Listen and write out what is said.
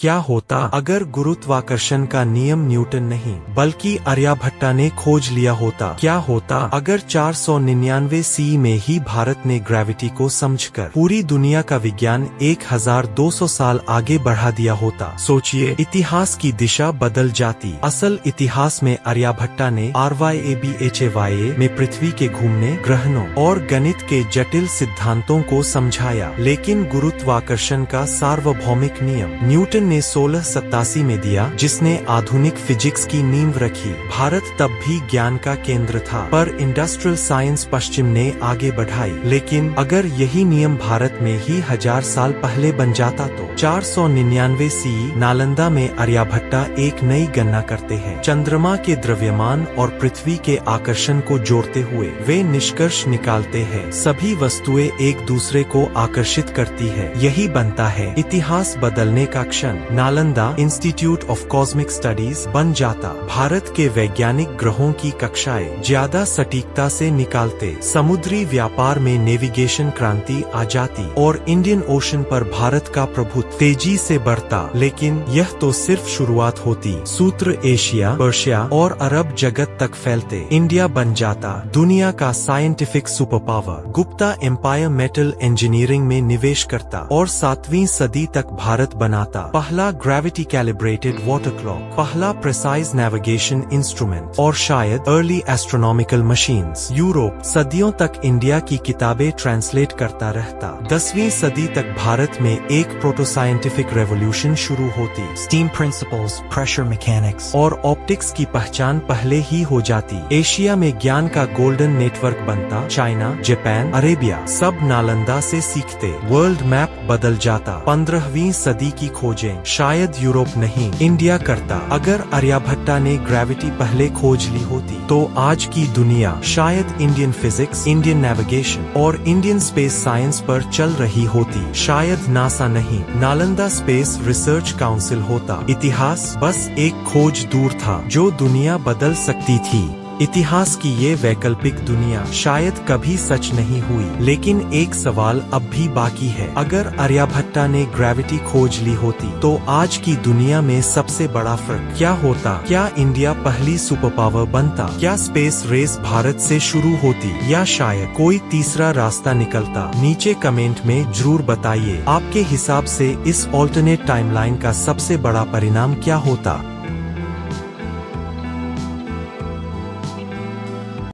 क्या होता अगर गुरुत्वाकर्षण का नियम न्यूटन नहीं बल्कि आर्यभट्टा ने खोज लिया होता? क्या होता अगर 499 सी में ही भारत ने ग्रेविटी को समझकर पूरी दुनिया का विज्ञान 1200 साल आगे बढ़ा दिया होता? सोचिए, इतिहास की दिशा बदल जाती। असल इतिहास में आर्यभट्टा ने RYABHAYA में पृथ्वी के घूमने, ग्रहणों और गणित के जटिल सिद्धांतों को समझाया, लेकिन गुरुत्वाकर्षण का सार्वभौमिक नियम न्यूटन ने 1687 में दिया, जिसने आधुनिक फिजिक्स की नींव रखी। भारत तब भी ज्ञान का केंद्र था, पर इंडस्ट्रियल साइंस पश्चिम ने आगे बढ़ाई। लेकिन अगर यही नियम भारत में ही 1000 साल पहले बन जाता तो 499 सी नालंदा में आर्यभट्टा एक नई गणना करते हैं। चंद्रमा के द्रव्यमान और पृथ्वी के आकर्षण को जोड़ते हुए वे निष्कर्ष निकालते हैं, सभी वस्तुएं एक दूसरे को आकर्षित करती है। यही बनता है इतिहास बदलने का क्षण। Nalanda institute of cosmic studies बन जाता। भारत के वैज्ञानिक ग्रहों की कक्षाएं ज्यादा सटीकता से निकालते, समुद्री व्यापार में नेविगेशन क्रांति आ जाती और इंडियन ओशन पर भारत का प्रभुत्व तेजी से बढ़ता। लेकिन यह तो सिर्फ शुरुआत होती। सूत्र एशिया, पर्शिया और अरब जगत तक फैलते। इंडिया बन जाता दुनिया का scientific super power. Gupta empire metal engineering में निवेश करता और 7वीं सदी तक भारत बनाता पहला ग्रेविटी कैलिब्रेटेड वाटर क्लॉक, पहला प्रिसाइज नेविगेशन इंस्ट्रूमेंट और शायद अर्ली एस्ट्रोनॉमिकल मशीन्स। यूरोप सदियों तक इंडिया की किताबें ट्रांसलेट करता रहता। 10वीं सदी तक भारत में एक प्रोटोसाइंटिफिक रेवोल्यूशन शुरू होती। स्टीम प्रिंसिपल्स, प्रेशर मैकेनिक्स और ऑप्टिक्स की पहचान पहले ही हो जाती। एशिया में ज्ञान का गोल्डन नेटवर्क बनता। चाइना, जापान, अरेबिया सब नालंदा से सीखते। वर्ल्ड मैप बदल जाता। 15वीं सदी की खोजें शायद यूरोप नहीं, इंडिया करता। अगर आर्यभट्टा ने ग्रेविटी पहले खोज ली होती तो आज की दुनिया शायद इंडियन फिजिक्स, इंडियन नेविगेशन और इंडियन स्पेस साइंस पर चल रही होती। शायद नासा नहीं, नालंदा स्पेस रिसर्च काउंसिल होता। इतिहास बस एक खोज दूर था जो दुनिया बदल सकती थी। इतिहास की ये वैकल्पिक दुनिया शायद कभी सच नहीं हुई, लेकिन एक सवाल अब भी बाकी है। अगर आर्यभट्टा ने ग्रेविटी खोज ली होती तो आज की दुनिया में सबसे बड़ा फर्क क्या होता? क्या इंडिया पहली सुपर पावर बनता? क्या स्पेस रेस भारत से शुरू होती या शायद कोई तीसरा रास्ता निकलता? नीचे कमेंट में जरूर बताइए, आपके हिसाब से इस ऑल्टरनेट टाइमलाइन का सबसे बड़ा परिणाम क्या होता?